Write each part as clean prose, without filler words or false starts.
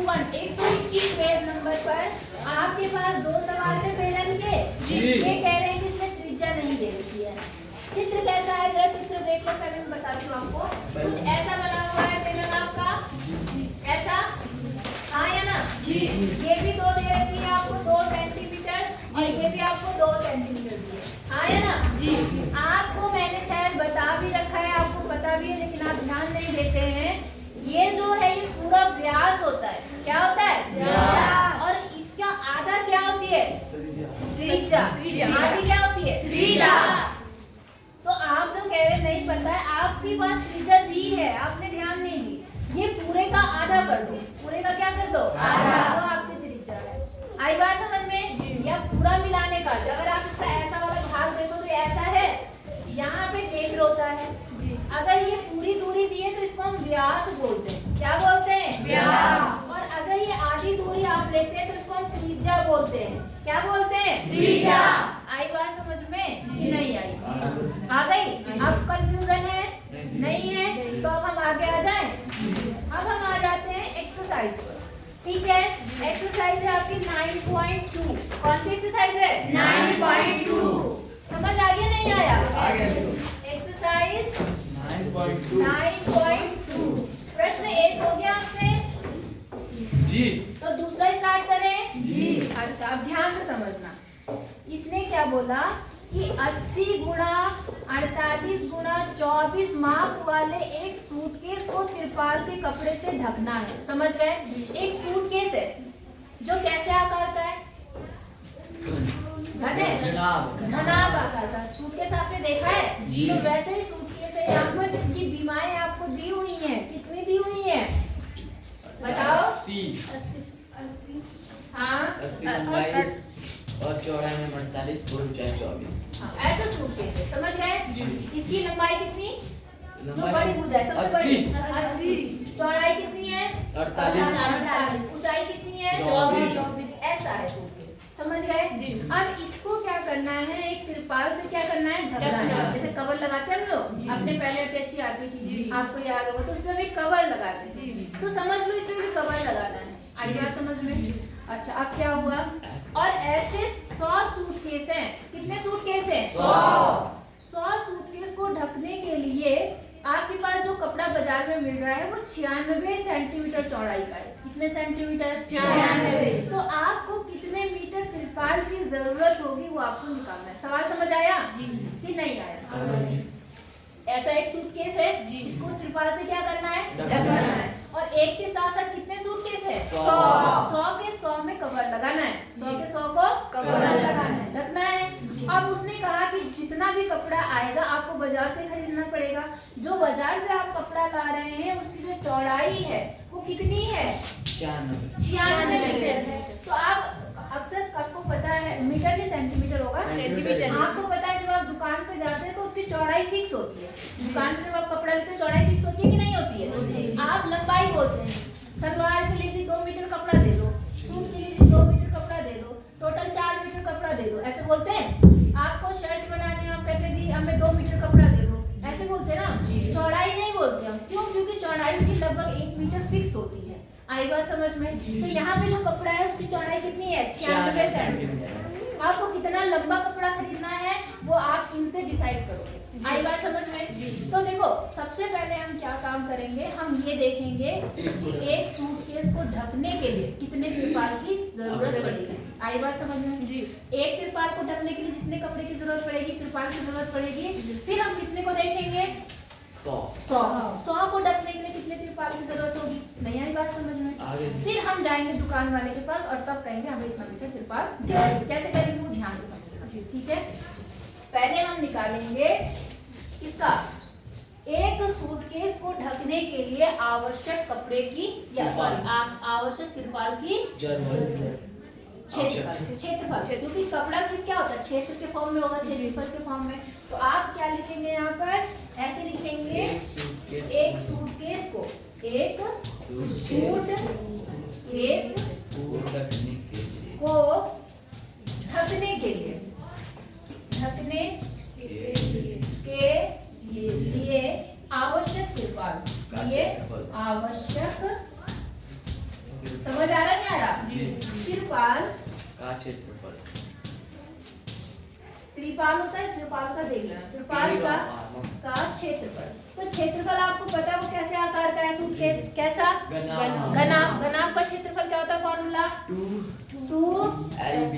1 121 page number पर आपके पास 2 सवाल थे बेलन के। ये कह रहे हैं कि इसमें त्रिज्या नहीं दे रखी है। चित्र कैसा है जरा चित्र देख लो, पहले मैं बताती हूँ आपको। कुछ ऐसा बना हुआ है बेलन आपका, ऐसा, हाँ या ना? ये भी 2 दे रखी है आपको 2 सेंटीमीटर और ये भी आपको 2 सेंटीमीटर दी है, हाँ या ना? आपको मैंने शायद बता भी रखा है, आपको पता भी है, लेकिन आप ध्यान नहीं देते हैं। ये जो है ये पूरा व्यास होता है। क्या होता है? व्यास। और इसका आधा क्या होती है? त्रिज्या। आधी क्या होती है? त्रिज्या। तो आप जो कह रहे नहीं पता है, आपके पास त्रिज्या दी है, आपने ध्यान नहीं दी। ये पूरे का आधा कर दो, पूरे का क्या कर दो? आधा। तो आपकी त्रिज्या है। आई बात समझ में? या पूरा मिलाने का, अगर आप इसका ऐसा वाला भाग देखो तो ऐसा है, यहाँ पे केंद्र होता है। अगर ये पूरी दूरी दी है तो इसको हम व्यास बोलते हैं। क्या बोलते हैं? व्यास। और अगर ये आधी दूरी आप लेते हैं तो इसको हम त्रिज्या बोलते हैं। क्या बोलते हैं? त्रिज्या। आई बात समझ में? जी नहीं आई? आ गई? अब कंफ्यूजन है? नहीं है? तो अब हम आगे आ जाएं। अब हम आ जाते हैं एक्सरसाइज पर। ठीक है, एक्सरसाइज है आपकी 9.2। कौन सी एक्सरसाइज है? 9.2। समझ आ गया नहीं आया? एक्सरसाइज 9.2। प्रश्न 1 हो गया आपसे जी, तो दूसरा स्टार्ट करें जी। अच्छा, अब ध्यान से समझना। इसने क्या बोला कि 80 गुणा 48 गुणा 24 माप वाले एक सूटकेस को तिरपाल के कपड़े से ढकना है। समझ गए? एक सूटकेस है जो कैसे आकार का है? घनाभ आकार का सूटकेस आपने देखा है? तो वैसे ही सूटकेस है यहाँ पर, जिसकी बीमाएं आपको दी हुई हैं। कितनी दी हुई हैं? बताओ। 80। हाँ, 80 और चौड़ाई में 48 और ऊंचाई 24। हाँ, ऐसा सूटकेस है। समझ गए? इसकी लंबाई कितनी? जो बड़ी भुजा है सबसे बड़ी 80। चौड़ाई कितनी है? 48। ऊंचाई कितनी है? 24। ऐसा है सूटकेस। समझ गए? अब इसको क्या करना है? एक तिरपाल से क्या करना है? ढकना है। जैसे कवर लगाते हैं हम लोग, अपने पहले अटैची आती थी, आपको याद होगा, तो उसमें भी कवर लगाते थे। तो समझ लो इसमें भी कवर लगाना है। आई बात समझ में? अच्छा, अब क्या हुआ? और ऐसे 100 सूटकेस हैं। कितने सूटकेस हैं? 100 सूटकेस को ढकने के लिए आपके पास जो कपड़ा बाजार में मिल रहा है वो 96 सेंटीमीटर चौड़ाई का है। कितने सेंटीमीटर? 96। तो आपको कितने मीटर तिरपाल की जरूरत होगी वो आपको निकालना है। सवाल समझ आया कि नहीं आया? ऐसा एक सूटकेस है, इसको तिरपाल से क्या करना है? ढकना है। और एक के साथ साथ कितने सूटकेस है? 100 के 100 में कवर लगाना है। 100 के 100 को कवर लगाना है, ढकना है। अब उसने कहा कि जितना भी कपड़ा आएगा आपको बाजार से खरीदना पड़ेगा। जो बाजार से आप कपड़ा ला रहे हैं उसकी जो चौड़ाई है वो कितनी है? 96 मीटर है। तो आप अक्सर आपको पता है, मीटर नहीं सेंटीमीटर होगा, सेंटीमीटर। आपको पता है जब आप दुकान पे जाते हैं तो उसकी चौड़ाई फिक्स होती है। दुकान से जब आप कपड़ा लेते हैं चौड़ाई फिक्स होती है कि नहीं होती है? आप लंबाई बोलते हैं। सलवार के लिए 2 मीटर कपड़ा दे दो, सूट के लिए 2 मीटर कपड़ा दे दो, टोटल 4 मीटर कपड़ा दे दो, ऐसे बोलते हैं। आपको शर्ट बनाने आप कहते हैं जी हमें 2 मीटर कपड़ा दे दो, ऐसे बोलते हैं ना। चौड़ाई नहीं बोलते हम। क्यों? क्योंकि चौड़ाई की लगभग 1 मीटर फिक्स होती है। आई बात समझ में? तो यहाँ पे जो कपड़ा है उसकी चौड़ाई कितनी है? 96 सेंटीमीटर। आपको कितना लंबा कपड़ा खरीदना है वो आप इनसे डिसाइड करोगे। आई बात समझ में? तो देखो, सबसे पहले हम क्या काम करेंगे, हम ये देखेंगे कि एक सूटकेस को ढकने के लिए कितने तिरपाल की जरूरत पड़ेगी। आई बात समझ में? एक तिरपाल को ढकने के लिए जितने कपड़े की जरूरत पड़ेगी, तिरपाल की जरूरत पड़ेगी। फिर हम कितने को देखेंगे? 100 को ढकने के लिए कितने तिरपाल की जरूरत होगी। नहीं आई बात समझ में? फिर हम जाएंगे दुकान वाले के पास और तब कहेंगे हमें इतना मीटर तिरपाल। कैसे करेंगे वो ध्यान से समझना। ठीक है, पहले हम निकालेंगे इसका एक सूटकेस को ढकने के लिए आवश्यक कपड़े की या सॉरी आवश्यक तिरपाल की क्षेत्रफल। क्योंकि कपड़ा किस क्या होता है? क्षेत्र के फॉर्म में होगा, क्षेत्रफल के फॉर्म में। तो आप क्या लिखेंगे यहाँ पर? ऐसे लिखेंगे, एक सूटकेस को, एक सूटकेस को ढकने के लिए आवश्यक तिरपाल, ये आवश्यक समझ आ रहा नहीं आ रहा? तिरपाल का क्षेत्रफल। त्रिपाल होता है, त्रिपाल का देख लेना। त्रिपाल का क्षेत्रफल। तो क्षेत्रफल आपको पता है वो कैसे आकार का है? सूटकेस कैसा? घनाभ। घनाभ का क्षेत्रफल क्या होता है? Formula 2LB।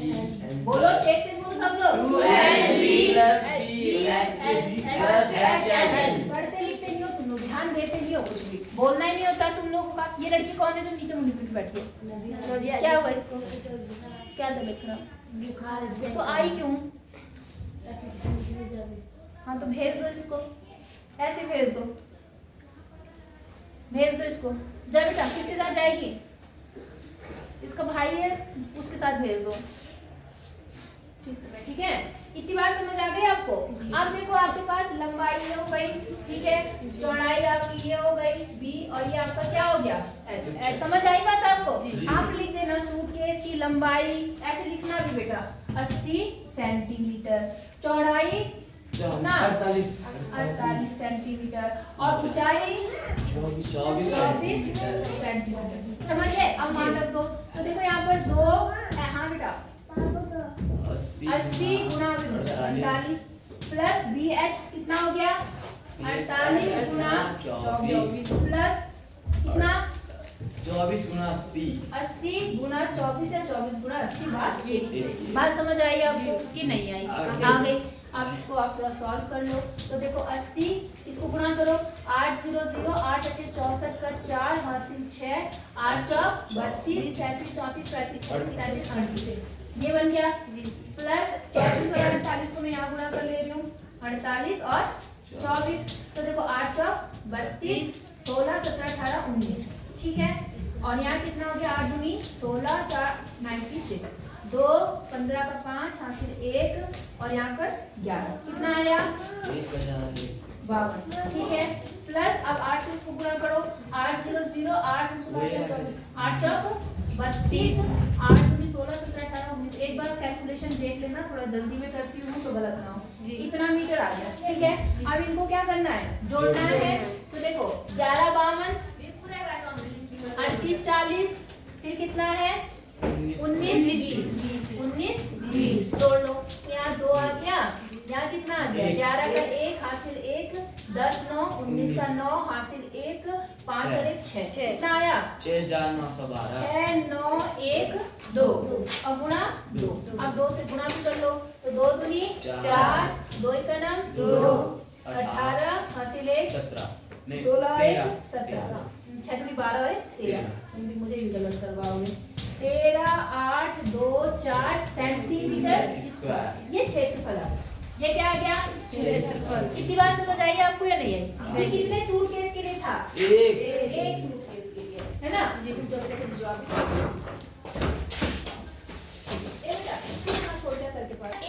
बोलो देखते बोलो सब लोग। 2LB + BH पढ़ते लिखते नहीं हो तुम लोग, ध्यान देते नहीं हो, कुछ भी बोलना ही नहीं होता तुम लोगों का। ये लड़की कौन है जो नीचे मुंडी पे बैठी है? क्या हुआ इसको? क्या तबीयत खराब? तो आई क्यों? हाँ तो भेज दो इसको, ऐसे भेज दो, भेज दो इसको। जा बेटा, किसके साथ जाएगी? इसका भाई है, उसके साथ भेज दो। ठीक है, इतनी बात समझ आ गई आपको? अब देखो आपके पास लंबाई ये हो गई, ठीक है, चौड़ाई आपकी ये हो गई b, और ये आपका क्या हो गया h। समझ आई बात आपको? आप लिख देना सूटकेस की लंबाई, ऐसे लिखना भी बेटा, 80 सेंटीमीटर, चौड़ाई 48 सेंटीमीटर, और ऊंचाई 24 सेंटीमीटर। समझ गए? अब मान रख दो। तो देखो यहाँ पर 2, हाँ बेटा, 80 गुना 48 प्लस BH कितना हो गया? 48 गुना 24 प्लस कितना? 24 गुना 80। 80 गुना 24 है, 24 गुना 80 बात समझ आई आपको कि नहीं आई? आ गई। अब इसको आप थोड़ा सॉल्व कर लो। तो देखो 80, इसको गुणा करो, 8 0 0 8 8 64 का 4 हासिल 6, 8 चौक 32, 33 34 35 36 37 38, ये बन गया प्लस 34 और 48 को मैं यहाँ गुणा कर ले रही हूँ, 48 और 24। तो देखो 8 चौक 32, 16 17 18 19, ठीक है। और यहाँ कितना हो गया? 8 दूनी 16 4 96, 2 15 का 5 हासिल 1, और यहाँ पर 11, कितना आया? 52, ठीक है। प्लस अब 8 से इसको गुणा करो, 8 0 0 8 24 8 चौक 32, 8 दूनी 16 17 18 19। एक बार कैलकुलेशन देख लेना, थोड़ा जल्दी में करती हूँ तो गलत ना हो। इतना मीटर आ गया, ठीक है। अब इनको क्या करना है? जोड़ना है। तो देखो 11 52 38 40, फिर कितना है? 19 20 जोड़ लो। यहाँ 2 आ गया, यहाँ कितना आ गया? 11 का 1 हासिल 1, 10 9 19 का 9 हासिल 1, 5 और 1 6, कितना आया? 6 4 9 12 6 9 1 2, और गुणा 2। अब 2 से गुणा भी कर लो, तो 2 दूनी 4, 2 का नाम 2, 18 हासिल 1 17 16 और 1 17, 6 दूनी 12 और 1 13। मुझे भी गलत करवाओगे। 13 8 2 4 सेंटीमीटर स्क्वायर, ये क्षेत्रफल है। ये क्या आ गया? क्षेत्रफल। इतनी बात समझ आई आपको या नहीं आई? ये कितने सूटकेस के लिए था? एक सूटकेस के लिए, है ना? जी जब कैसे जवाब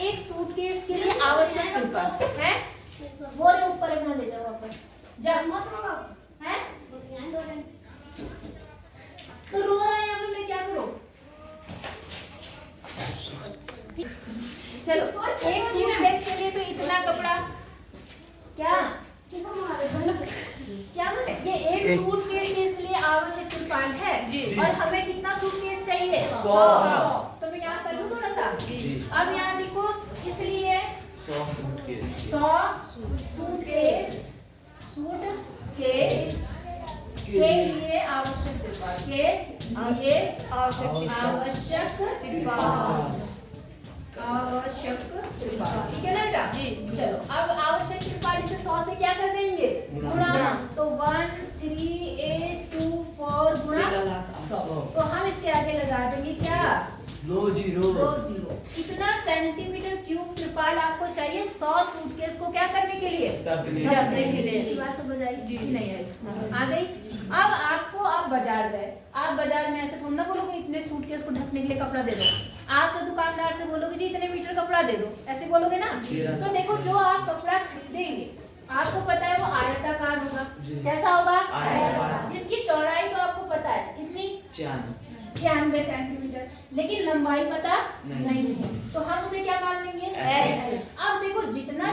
एक सूटकेस के लिए आवश्यक क्षेत्रफल है। वो रे ऊपर है, वहां ले जाओ वापस जा, है? तो रो रहा है यहाँ पे, मैं क्या करूं? चलो एक सूटकेस के लिए तो इतना कपड़ा क्या क्या ये एक सूटकेस के लिए आवश्यक क्षेत्रफल है। और हमें कितना सूटकेस चाहिए? 100। तो मैं यहाँ कर लूँ थोड़ा सा। अब यहाँ लिखो, इसलिए 100 सूटकेस के लिए आवश्यक क्षेत्रफल, के लिए आवश्यक क्षेत्रफल, ठीक है ना बेटा? जी। चलो अब आवश्यक क्षेत्रफल इसे 100 से क्या कर देंगे? गुणा। तो 1 3 8 2 4 गुणा 100। तो हम इसके आगे लगा देंगे क्या? 2 0। कितना सेंटीमीटर क्यूब त्रिपाल आपको चाहिए 100 सूटकेस को क्या करने के लिए? ढकने के लिए। बात समझ आई? जी नहीं आई? आ गई। अब आपको आप बाजार गए, आप बाजार में ऐसे थोड़ा ना बोलोगे इतने सूटकेस को ढकने के लिए कपड़ा दे दो। आप तो दुकानदार से बोलोगे जी इतने मीटर कपड़ा दे दो, ऐसे बोलोगे ना? तो देखो जो आप कपड़ा खरीदेंगे आपको पता है वो आयताकार होगा। कैसा होगा? आयताकार। जिसकी चौड़ाई तो आपको पता है कितनी? 96 सेंटीमीटर, लेकिन लंबाई पता नहीं है। तो हम उसे क्या मान लेंगे? x। अब देखो जितना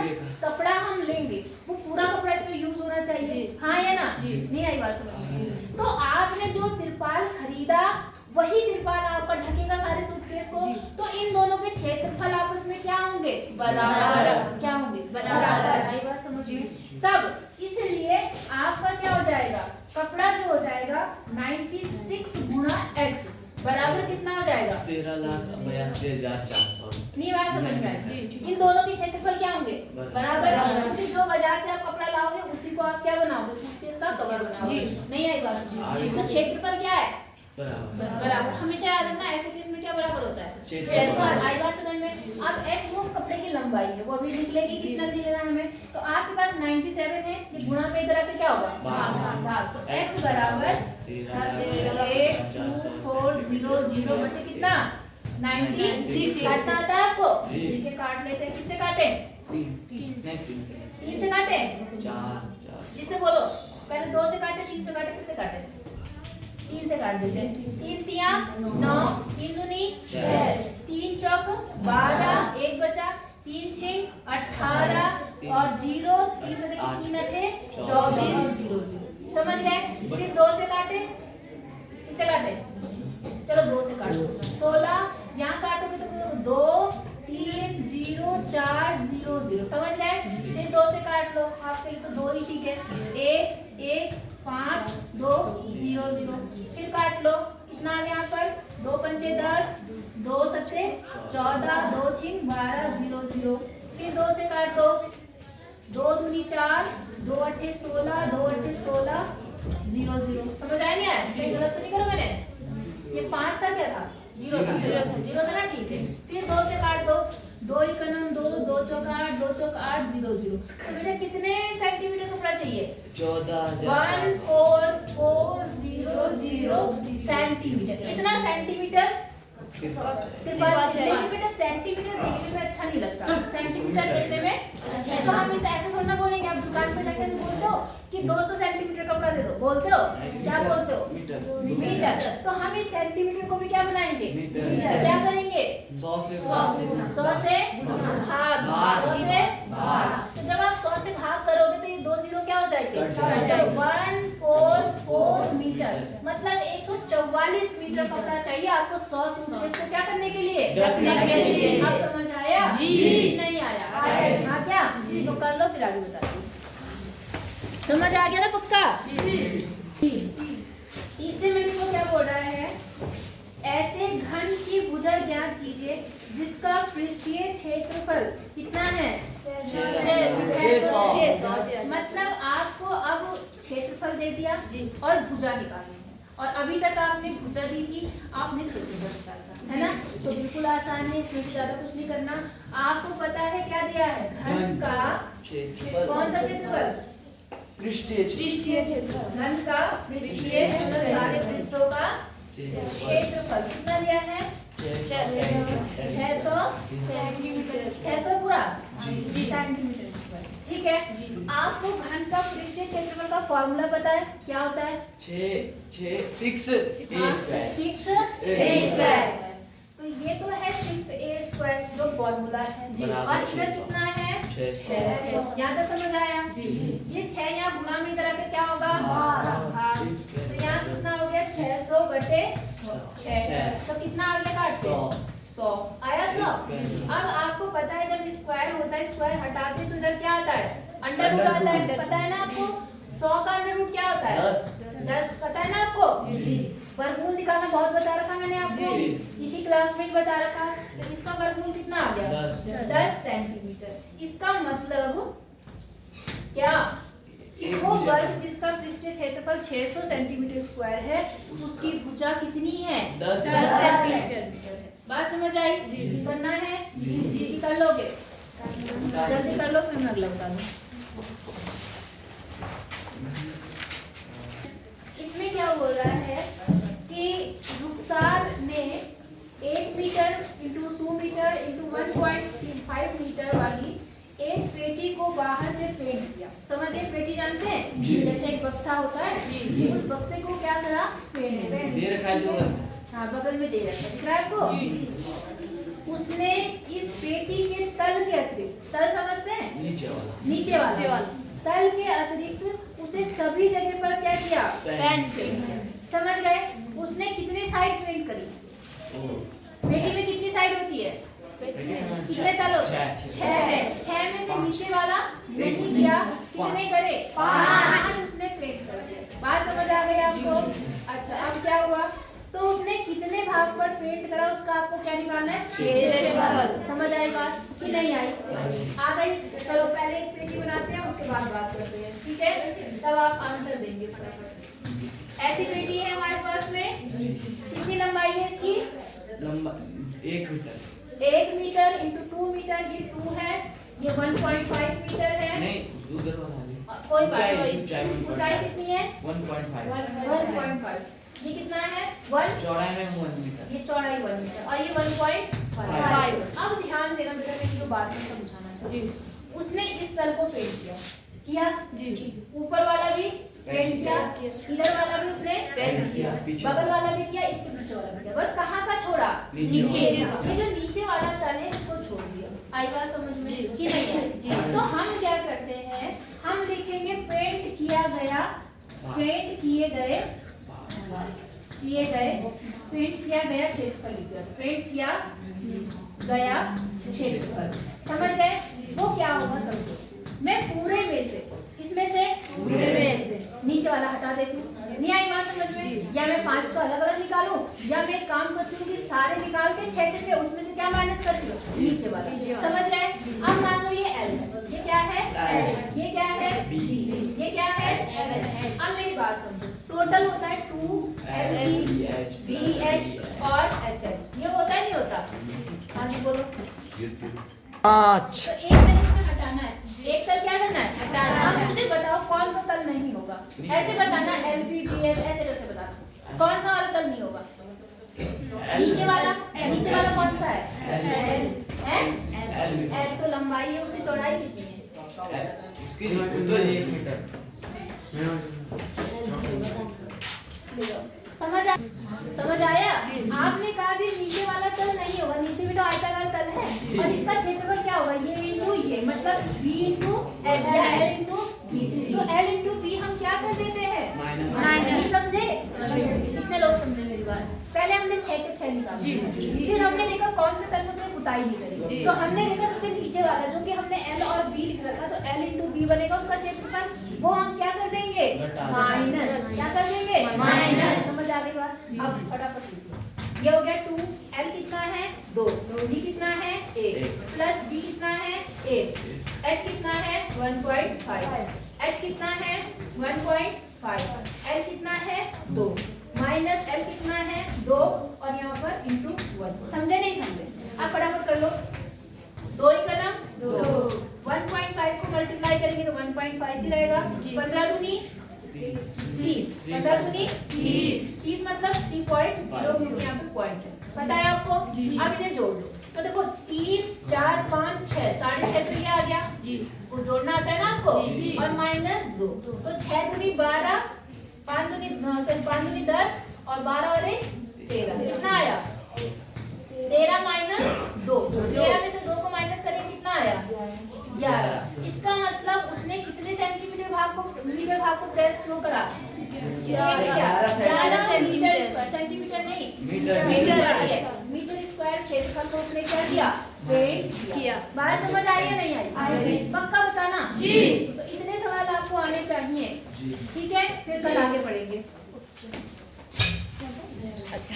कपड़ा हम लेंगे वो पूरा कपड़ा इसमें यूज होना चाहिए, हाँ या ना? नहीं आई बात समझ? तो आपने जो तिरपाल खरीदा वही तिरपाल आपका ढकेगा सारे सूटकेस को, तो इन दोनों के क्षेत्रफल आपस में क्या होंगे? बराबर। क्या होंगे? बराबर। आई बात समझ में? तब इसलिए आपका क्या हो जाएगा? कपड़ा जो हो जाएगा 96 गुणा x बराबर कितना हो जाएगा? 13,82,400। नहीं बात समझ में आई? इन दोनों के क्षेत्रफल क्या होंगे? बराबर। फिर जो बाजार से आप कपड़ा लाओगे उसी को आप क्या बनाओगे? सूटकेस का कवर बनाओगे। नहीं आई बात समझ में? तो क्षेत्रफल क्या है? बराबर। हमेशा याद रखना, ऐसे केस में क्या बराबर होता है? क्षेत्रफल। आई बात समझ में? अब x वो कपड़े की लंबाई है, वो अभी निकलेगी, कितना निकलेगा हमें? तो आपके पास 97 है, ये गुणा पे इधर आके क्या होगा? भाग। तो x बराबर 8400 बटे कितना? 96। काटना आता है आपको? ठीक है, काट लेते हैं। किससे काटे? 3 से काटे? 4। जिससे बोलो, पहले 2 से काटे, 3 से काटे, किससे काटे? 3 से काट देते हैं। 3 तिया 9, 3 दूनी 6, 3 चौक 12, 1 बचा, 3 छिंग 18 और 0, 3 से देखिए 3 अठे 24, 0। समझ गए? फिर 2 से काटे, किससे काटे? चलो 2 से काटो। 16 यहाँ काटोगे तो 2, 3, 0, 4, 0, 0। समझ गए? फिर 2 से काट लो, आपके लिए तो 2 ही ठीक है। 1, 1, 5, 2, 0, 0। फिर काट लो, कितना आ गया यहाँ पर? 2 पंचे 10, 2 सत्ते 14, 2 छिंग 12, 0, 0। फिर 2 से काट दो, 2 दूनी 4, 2 अट्ठे 16, 2 अट्ठे 16, 0, 0। समझ आया नहीं आया? कहीं गलत तो नहीं करो मैंने? ये 5 था, क्या था? 0 था। 0 था ना? ठीक है। फिर 2 से काट दो, 2 एकनम 2, 2 चौक 8, 2 चौक 8, 0, 0। तो बेटा कितने सेंटीमीटर कपड़ा चाहिए? 14,400 सेंटीमीटर। इतना सेंटीमीटर बेटा सेंटीमीटर देखने में अच्छा नहीं लगता, सेंटीमीटर देखने में अच्छा। तो हम इसे ऐसे थोड़ा ना बोलेंगे, आप दुकान पे जाके ऐसे बोलते हो कि 200 सेंटीमीटर कपड़ा दे दो, बोलते हो? क्या बोलते हो? मीटर। तो हम इस सेंटीमीटर को भी क्या बनाएंगे? मीटर। क्या करेंगे? 100 से भाग। 100 से भाग। तो जब आप 100 से भाग करोगे तो ये 2 0 क्या हो जाएंगे? 144 मीटर। मतलब 144 मीटर कपड़ा चाहिए आपको 100 सूटकेस को क्या करने के लिए? रखने के लिए। आप समझ आया? जी। नहीं आया? हाँ क्या? तो कर लो, फिर आगे बताती हूँ। समझ आ गया ना पक्का? तीसरे में देखो क्या बोल रहा है? ऐसे घन की भुजा ज्ञात कीजिए जिसका पृष्ठीय क्षेत्रफल कितना है? 600। मतलब आपको अब क्षेत्रफल दे दिया और भुजा निकालनी है, और अभी तक आपने भुजा दी थी, आपने क्षेत्रफल निकाला है ना? तो बिल्कुल आसान है, इसमें से ज्यादा कुछ नहीं करना। आपको पता है क्या दिया है? घन का कौन सा क्षेत्रफल? पृष्ठीय क्षेत्रफल। घन का पृष्ठीय सारे पृष्ठों का क्षेत्रफल कितना दिया है? 600 सेंटीमीटर। 600 पूरा सेंटीमीटर। ठीक है। आपको घन का पृष्ठीय क्षेत्रफल का फॉर्मूला पता है? क्या होता है? 6a²। तो ये तो है 6a² जो फॉर्मूला है, और इधर कितना है? 600। यहाँ तक समझ आया? ये 6 यहाँ गुणा में इधर आके क्या होगा? भाग। तो यहाँ कितना हो गया? 600 बटे 6। तो कितना आ गया? काट 100 आया। 100। अब आपको पता है जब स्क्वायर होता है, स्क्वायर हटाते तो इधर क्या आता है? अंडर रूट आता है। पता है ना आपको? 100 का अंडर रूट क्या होता है? 10। पता है ना आपको? वर्गमूल निकालना बहुत बता रखा मैंने आपको, इसी क्लास में ही बता रखा। तो इसका वर्गमूल कितना आ गया? 10 सेंटीमीटर। इसका मतलब क्या? कि वो वर्ग जिसका पृष्ठीय क्षेत्रफल 600 सेंटीमीटर स्क्वायर है, उसकी भुजा कितनी है? 10 सेंटीमीटर। बात समझ आई? करना है? जी कर लोगे? जल्दी कर लो, फिर मैं अगला बता दूं। इसमें क्या बोल रहा है कि रुखसार ने 8 metre into 2 metre into 1.5 metre वाली एक पेटी को बाहर से पेंट किया। समझिए, पेटी जानते हैं? जैसे एक बक्सा होता है, उस बक्से को क्या करा? पेंट। हाँ, बगल में दे रखा है, दिख रहा है आपको? उसने इस पेटी के तल के अतिरिक्त, तल समझते हैं? नीचे वाला तल के अतिरिक्त उसे सभी जगह पर क्या किया? पेंट किया। समझ गए? उसने कितने साइड पेंट करी? ओ, पेटी में कितनी साइड होती है? कितने तल होते हैं? 6 में से नीचे वाला नहीं किया, कितने करे? 5 उसने पेंट कर दिया। बात समझ आ गई आपको? अच्छा, अब क्या हुआ? तो उसने कितने भाग पर पेंट करा उसका आपको क्या निकालना है? क्षेत्रफल। समझ आई बात कि नहीं आई? आ गई। चलो पहले एक पेटी बनाते हैं, उसके बाद बात करते हैं, ठीक है? तब आप आंसर देंगे फटाफट। ऐसी पेटी है हमारे पास में, कितनी लंबाई है इसकी? लंबा 1 मीटर। 1 मीटर इंटू 2 मीटर, ये 2 है, ये 1.5 मीटर है। नहीं, उधर वाला कोई बात नहीं। ऊंचाई ऊंचाई कितनी है? 1.5। 1.5। ये कितना है? 1। चौड़ाई में 1 मीटर। ये चौड़ाई 1 मीटर और ये 1.5। अब ध्यान देना बेटा, मैं जो बात में समझाना चाहती हूँ। उसने इस तल को पेंट किया जी, ऊपर वाला भी पेंट किया, इधर वाला भी उसने पेंट किया, बगल वाला भी किया, इसके पीछे वाला भी किया। बस कहाँ का छोड़ा? नीचे। ये जो नीचे वाला तल है इसको छोड़ दिया। आई बात समझ में कि नहीं आई? तो हम क्या करते हैं, हम लिखेंगे पेंट किया गया, पेंट किए गए पेंट किया गया क्षेत्रफल लिख दिया। पेंट किया गया क्षेत्रफल, समझ गए? वो क्या होगा समझो। मैं पूरे में से, इसमें से पूरे में से नीचे वाला हटा देती हूँ। नहीं आई बात समझ में? या मैं 5 को अलग अलग निकालूं, या मैं एक काम करती हूँ कि सारे निकाल के 6 के 6 उसमें से क्या माइनस करती हूँ? नीचे वाला। समझ गए? अब मान लो ये L है, ये क्या है? ये क्या है? B। ये क्या है? अब मेरी बात समझो, टोटल होता है 2LB, BH और HH। ये होता है नहीं होता? आगे बोलो। 5। तो एक तल में हटाना है, एक तल क्या करना है? हटाना। अब मुझे बताओ कौन सा तल नहीं होगा? ऐसे बताना, LB BH ऐसे करके बताना कौन सा वाला तल नहीं होगा? नीचे वाला कौन सा है? L तो लंबाई है, उसकी चौड़ाई कितनी है? उसकी तो 1 मीटर। समझ आया? आपने कहा जी नीचे वाला तल नहीं होगा, नीचे भी तो आयताकार तल है, और इसका क्षेत्रफल क्या होगा? ये इंटू ये, मतलब B इंटू L या L इंटू B। तो L इंटू B हम क्या कर देते हैं? माइनस। समझे? कितने लोग समझे मेरी बात? पहले हमने 6 के 6 निकाले, फिर हमने देखा कौन से तल में उसने पुताई नहीं करी, तो हमने देखा सबसे नीचे वाला जो कि हमने L और B लिख रखा, तो L इंटू B बनेगा उसका क्षेत्रफल, वो हम क्या कर देंगे? माइनस। क्या कर देंगे? माइनस। समझ आ गई बात? अब फटाफट ये हो गया 2, L कितना है? 2, B कितना है? 1, प्लस B कितना है? 1, H कितना है? 1.5, H कितना है? 1.5, L कितना है? 2, माइनस L कितना है? 2, और यहाँ पर इंटू 1। समझे नहीं समझे? आप फटाफट कर लो। 2 ही कदम 2, 1.5 को मल्टीप्लाई करेंगे तो 1.5 ही रहेगा। 15 दूनी 30, 15 दूनी 30 मतलब 3.0, क्योंकि यहाँ पे पॉइंट है। पता है आपको? अब इन्हें जोड़ लो, तो देखो 3 4 5 6, 6.5 तो ये आ गया जी, वो जोड़ना आता है ना आपको, और माइनस 2, तो 6 दूनी 12, 5 दूनी 10, और 12 और 1 13। कितना आया? 13 माइनस 2, 13 में से 2 को माइनस करें कितना आया? 11। इसका मतलब उसने कितने सेंटीमीटर भाग को प्रेस क्यों करा? 11 सेंटीमीटर। सेंटीमीटर नहीं, मीटर स्क्वायर क्षेत्रफल को उसने क्या किया? पेंट किया। बात समझ आई या नहीं आई? पक्का बताना जी। तो इतने सवाल आपको आने चाहिए, ठीक है? फिर कल आगे पढ़ेंगे। अच्छा।